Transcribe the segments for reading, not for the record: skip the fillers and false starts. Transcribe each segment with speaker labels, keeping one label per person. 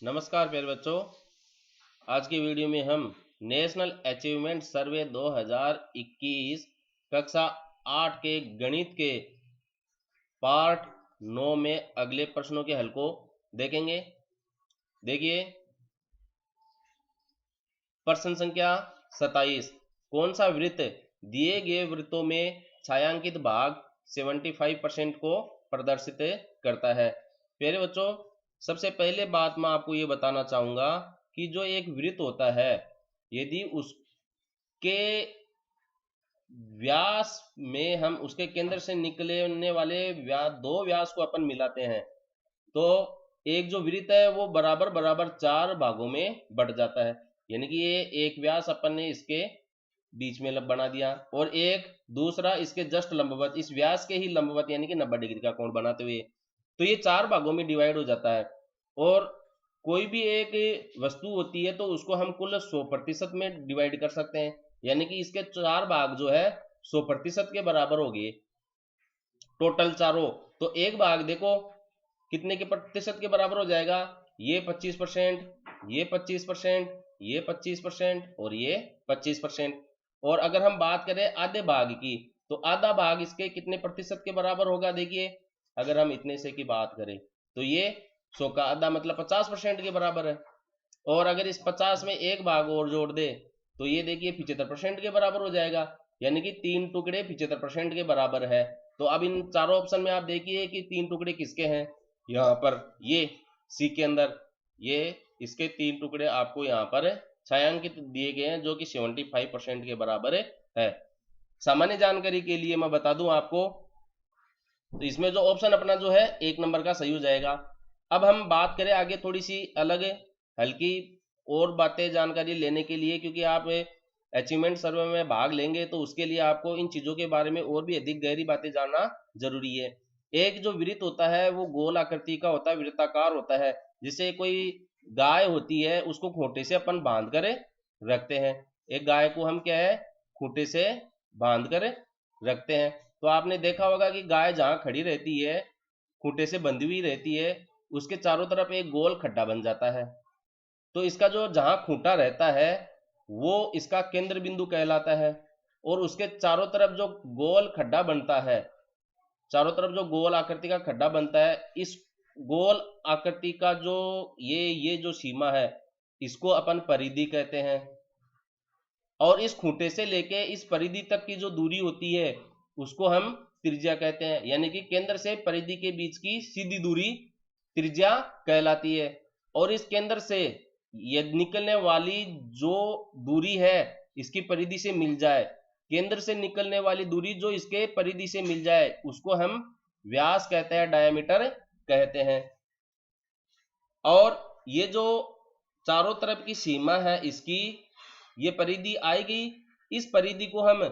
Speaker 1: नमस्कार प्यारे बच्चों। आज की वीडियो में हम नेशनल अचीवमेंट सर्वे 2021 कक्षा 8 के गणित के पार्ट 9 में अगले प्रश्नों के हल को देखेंगे। देखिए प्रश्न संख्या 27। कौन सा वृत्त दिए गए वृत्तों में छायांकित भाग 75% को प्रदर्शित करता है। प्यारे बच्चों, सबसे पहले बात मैं आपको ये बताना चाहूंगा कि जो एक वृत्त होता है, यदि उसके व्यास में हम उसके केंद्र से निकलने वाले दो व्यास को अपन मिलाते हैं तो एक जो वृत्त है वो बराबर बराबर 4 भागों में बढ़ जाता है। यानी कि ये एक व्यास अपन ने इसके बीच में बना दिया और एक दूसरा इसके जस्ट लंबवत, इस व्यास के ही लंबवत यानी कि 90 डिग्री का कोण बनाते हुए, तो ये 4 भागों में डिवाइड हो जाता है। और कोई भी एक वस्तु होती है तो उसको हम कुल 100% में डिवाइड कर सकते हैं, यानी कि इसके 4 भाग जो है 100% के बराबर हो गए टोटल चारों। तो एक भाग देखो कितने के प्रतिशत के बराबर हो जाएगा, ये 25%, ये 25%, ये 25% और ये 25%। और अगर हम बात करें आधे भाग की तो आधा भाग इसके कितने प्रतिशत के बराबर होगा। देखिए अगर हम इतने से की बात करें तो ये 100 का आधा मतलब 50% के बराबर है। और अगर इस 50 में एक भाग और जोड़ दे तो ये देखिए 75% के बराबर हो जाएगा, यानी कि 3 टुकड़े 75% के बराबर है। तो अब इन चारों ऑप्शन में आप देखिए कि 3 टुकड़े किसके हैं। यहाँ पर ये सी के अंदर ये इसके 3 टुकड़े आपको यहाँ पर छायांकित दिए गए हैं जो कि 75% के बराबर है। सामान्य जानकारी के लिए मैं बता दूं आपको, तो इसमें जो ऑप्शन अपना जो है 1 नंबर का सही हो जाएगा। अब हम बात करें आगे थोड़ी सी अलग हल्की और बातें जानकारी लेने के लिए, क्योंकि आप अचीवमेंट सर्वे में भाग लेंगे तो उसके लिए आपको इन चीजों के बारे में और भी अधिक गहरी बातें जानना जरूरी है। एक जो वृत्त होता है वो गोल आकृति का होता है, वृत्ताकार होता है। जिसे कोई गाय होती है उसको खूंटे से अपन बांध कर रखते हैं। एक गाय को हम क्या है खूंटे से बांध कर रखते हैं। तो आपने देखा होगा कि गाय जहां खड़ी रहती है खूंटे से बंधी हुई रहती है उसके चारों तरफ एक गोल खड्डा बन जाता है। तो इसका जो जहां खूंटा रहता है वो इसका केंद्र बिंदु कहलाता है। और उसके चारों तरफ जो गोल खड्डा बनता है, चारों तरफ जो गोल आकृति का खड्डा बनता है, इस गोल आकृति का जो ये जो सीमा है इसको अपन परिधि कहते हैं। और इस खूंटे से लेके इस परिधि तक की जो दूरी होती है उसको हम त्रिज्या कहते हैं, यानी कि केंद्र से परिधि के बीच की सीधी दूरी त्रिज्या कहलाती है। और इस केंद्र से ये निकलने वाली जो दूरी है इसकी परिधि से मिल जाए, केंद्र से निकलने वाली दूरी जो इसके परिधि से मिल जाए उसको हम व्यास कहते हैं, डायमीटर कहते हैं। और ये जो चारों तरफ की सीमा है इसकी ये परिधि आएगी, इस परिधि को हम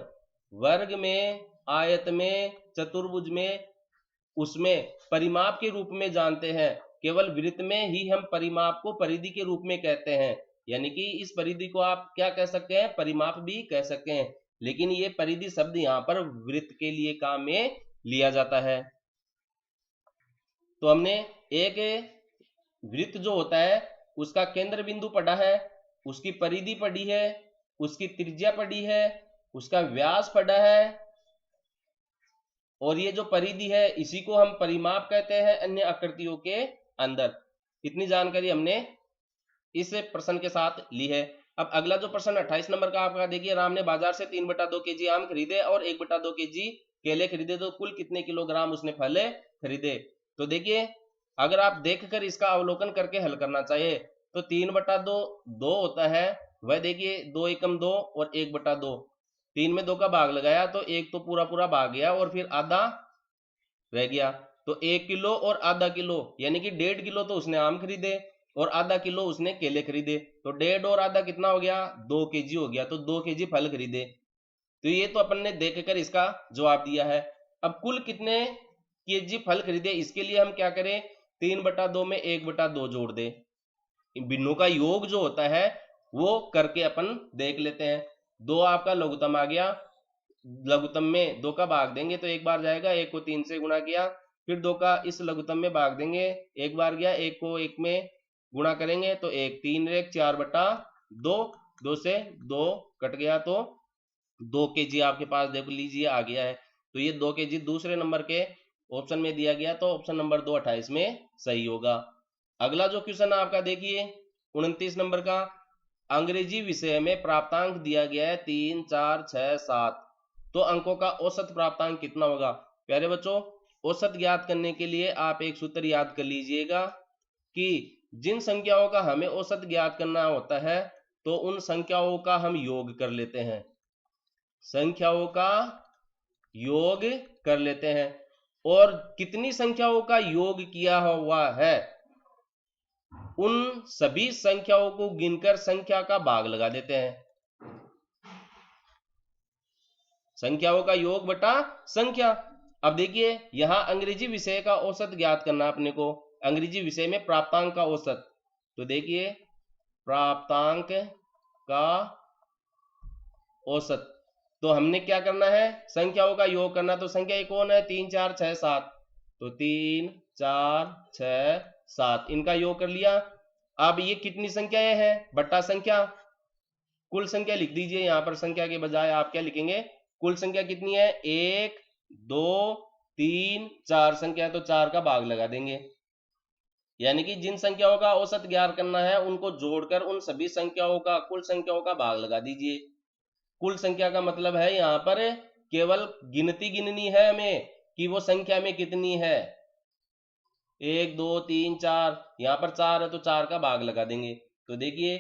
Speaker 1: वर्ग में, आयत में, चतुर्भुज में, उसमें परिमाप के रूप में जानते हैं। केवल वृत्त में ही हम परिमाप को परिधि के रूप में कहते हैं, यानी कि इस परिधि को आप क्या कह सकते हैं, परिमाप भी कह सकते हैं। लेकिन ये परिधि शब्द यहाँ पर वृत्त के लिए काम में लिया जाता है। तो हमने एक वृत्त जो होता है उसका केंद्र बिंदु पढ़ा है, उसकी परिधि पढ़ी है, उसकी त्रिज्या पढ़ी है, उसका व्यास पढ़ा है, और ये जो परिधि है इसी को हम परिमाप कहते हैं अन्य आकृतियों के अंदर। इतनी जानकारी हमने इस प्रश्न के साथ ली है। अब अगला जो प्रश्न 28 नंबर का आपका देखिए, राम ने बाजार से 3/2 केजी आम खरीदे और 1/2 केजी केले खरीदे तो कुल कितने किलोग्राम उसने फल खरीदे। तो देखिए अगर आप देखकर इसका अवलोकन करके हल करना चाहिए तो 3/2 2 होता है, वह देखिए 2 एकम 2 और 1/2, 3 में 2 का भाग लगाया तो एक तो पूरा पूरा भाग गया और फिर आधा रह गया। तो 1 किलो और आधा किलो यानी कि 1.5 किलो तो उसने आम खरीदे और आधा किलो उसने केले खरीदे, तो 1.5 और आधा कितना हो गया, 2 केजी हो गया। तो 2 केजी फल खरीदे। तो ये तो अपन ने देखकर इसका जवाब दिया है। अब कुल कितने केजी फल खरीदे इसके लिए हम क्या करें, 3/2 में 1/2 जोड़ दे, इन भिन्नों का योग जो होता है वो करके अपन देख लेते हैं। 2 आपका लघुत्तम आ गया, लघुत्तम में 2 का भाग देंगे तो एक बार जाएगा, 1 को 3 से गुणा किया, फिर 2 का इस लघुत्तम में भाग देंगे, एक बार गया, 1 को 1 में गुणा करेंगे तो 1 3 रेख 4/2, 2 से 2 कट गया तो 2 kg आपके पास देख लीजिए आ गया है। तो ये 2 kg दूसरे नंबर के ऑप्शन में दिया गया, तो ऑप्शन नंबर 2 28 में सही होगा। अगला जो क्वेश्चन आपका देखिए 29 नंबर का, अंग्रेजी विषय में प्राप्तांक दिया गया है 3 4 6 7, तो अंकों का औसत प्राप्तांक कितना होगा। प्यारे बच्चों, औसत ज्ञात करने के लिए आप एक सूत्र याद कर लीजिएगा कि जिन संख्याओं का हमें औसत ज्ञात करना होता है तो उन संख्याओं का हम योग कर लेते हैं, संख्याओं का योग कर लेते हैं। और कितनी संख्याओं का योग किया हुआ है उन सभी संख्याओं को गिनकर संख्या का भाग लगा देते हैं, संख्याओं का योग बटा संख्या। अब देखिए यहां अंग्रेजी विषय का औसत ज्ञात करना अपने को, अंग्रेजी विषय में प्राप्तांक का औसत। तो देखिए प्राप्तांक का औसत, तो हमने क्या करना है, संख्याओं का योग करना। तो संख्या ये कौन है, 3 4 6 7, तो 3 4 6 7 इनका योग कर लिया। अब ये कितनी संख्याएं हैं, बट्टा संख्या, कुल संख्या लिख दीजिए। यहां पर संख्या के बजाय आप क्या लिखेंगे, कुल संख्या कितनी है, 1 2 3 4 संख्या, तो 4 का भाग लगा देंगे। यानी कि जिन संख्याओं का औसत ज्ञात करना है उनको जोड़कर उन सभी संख्याओं का, कुल संख्याओं का भाग लगा दीजिए। कुल संख्या का मतलब है यहां पर केवल गिनती गिननी है हमें कि वो संख्या में कितनी है, 1 2 3 4, यहां पर 4 है तो 4 का भाग लगा देंगे। तो देखिए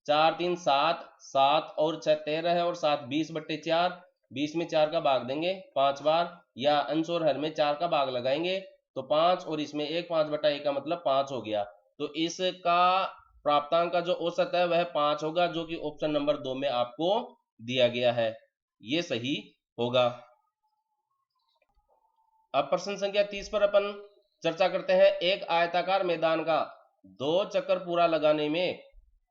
Speaker 1: 4 3 7, 7 और 6 13 है, और 7 20/4, 20 में 4 का भाग देंगे 5 बार, या अंश और हर में 4 का भाग लगाएंगे तो 5, और इसमें 1 5/1 का मतलब 5 हो गया। तो इसका प्राप्तांक का जो औसत है वह 5 होगा, जो कि ऑप्शन नंबर 2 में आपको दिया गया है, ये सही होगा। अब प्रश्न संख्या 30 पर अपन चर्चा करते हैं। एक आयताकार मैदान का 2 चक्कर पूरा लगाने में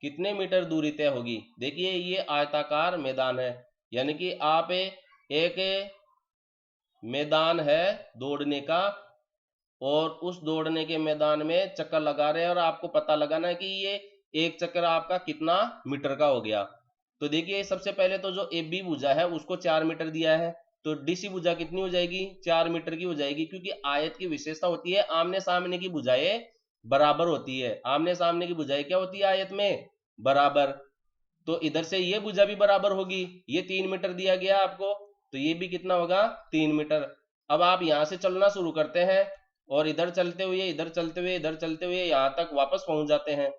Speaker 1: कितने मीटर दूरी तय होगी। देखिए ये आयताकार मैदान है, यानी कि आप एक मैदान है दौड़ने का, और उस दौड़ने के मैदान में चक्कर लगा रहे हैं, और आपको पता लगाना है कि ये एक चक्कर आपका कितना मीटर का हो गया। तो देखिए सबसे पहले तो जो ए बी भुजा है उसको 4 मीटर दिया है, तो डीसी भुजा कितनी हो जाएगी, 4 मीटर की हो जाएगी, क्योंकि आयत की विशेषता होती है आमने सामने की भुजाएं बराबर होती है। आमने सामने की भुजाएं क्या होती है आयत में, बराबर। तो इधर से ये भुजा भी बराबर होगी, ये 3 मीटर दिया गया आपको, तो ये भी कितना होगा, 3 मीटर। अब आप यहां से चलना शुरू करते हैं, और इधर चलते हुए इधर चलते हुए इधर चलते हुए यहां तक वापस पहुंच जाते हैं।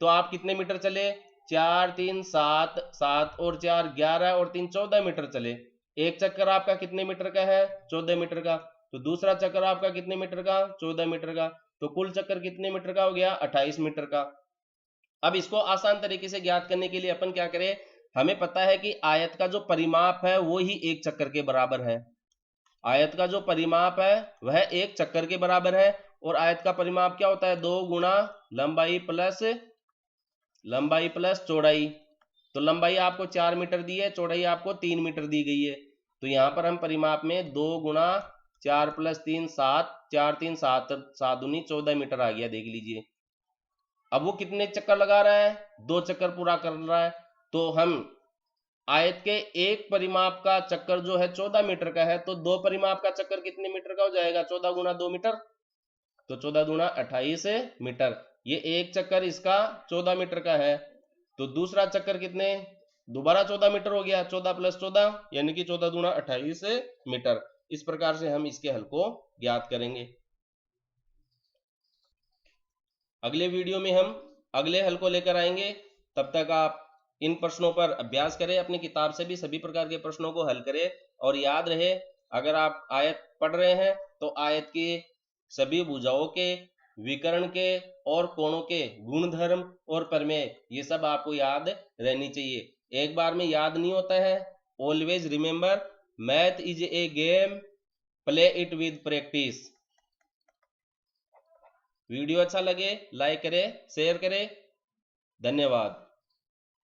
Speaker 1: तो आप कितने मीटर चले, 4 3 7, 7 और 4 11, और 3 14 मीटर चले। एक चक्कर आपका कितने मीटर का है, 14 मीटर का। तो दूसरा चक्कर आपका कितने मीटर का, 14 मीटर का। तो कुल चक्कर कितने मीटर का हो गया, 28 मीटर का। अब इसको आसान तरीके से ज्ञात करने के लिए अपन क्या करें, हमें पता है कि आयत का जो परिमाप है वो ही एक चक्कर के बराबर है। आयत का जो परिमाप है वह एक चक्कर के बराबर है, और आयत का परिमाप क्या होता है, 2 गुणा लंबाई प्लस चौड़ाई। तो लंबाई आपको 4 मीटर दी है, चौड़ाई आपको 3 मीटर दी गई है। तो यहां पर हम परिमाप में 2 गुणा 4 + 3 7, 4 3 7, 7 दूनी 14 मीटर आ गया, देख लीजिए। अब वो कितने चक्कर लगा रहा है, 2 चक्कर पूरा कर रहा है। तो हम आयत के एक परिमाप का चक्कर जो है 14 मीटर का है, तो 2 परिमाप का चक्कर कितने मीटर का हो जाएगा, 14 गुणा 2 मीटर, तो 14 दूना 28 मीटर। ये एक चक्कर इसका 14 मीटर का है, तो दूसरा चक्कर कितने, दोबारा 14 मीटर हो गया, 14 + 14 यानी कि 14 दूना 28 मीटर। इस प्रकार से हम इसके हल को ज्ञात करेंगे। अगले वीडियो में हम अगले हल को लेकर आएंगे। तब तक आप इन प्रश्नों पर अभ्यास करें, अपनी किताब से भी सभी प्रकार के प्रश्नों को हल करें, और याद रहे अगर आप आयत पढ़ रहे हैं तो आयत के सभी भुजाओं के, विकर्ण के और कोणों के गुणधर्म और प्रमेय ये सब आपको याद रहनी चाहिए। एक बार में याद नहीं होता है। Always remember, math is a game, play it with practice. Video अच्छा लगे लाइक करें, शेयर करें। धन्यवाद।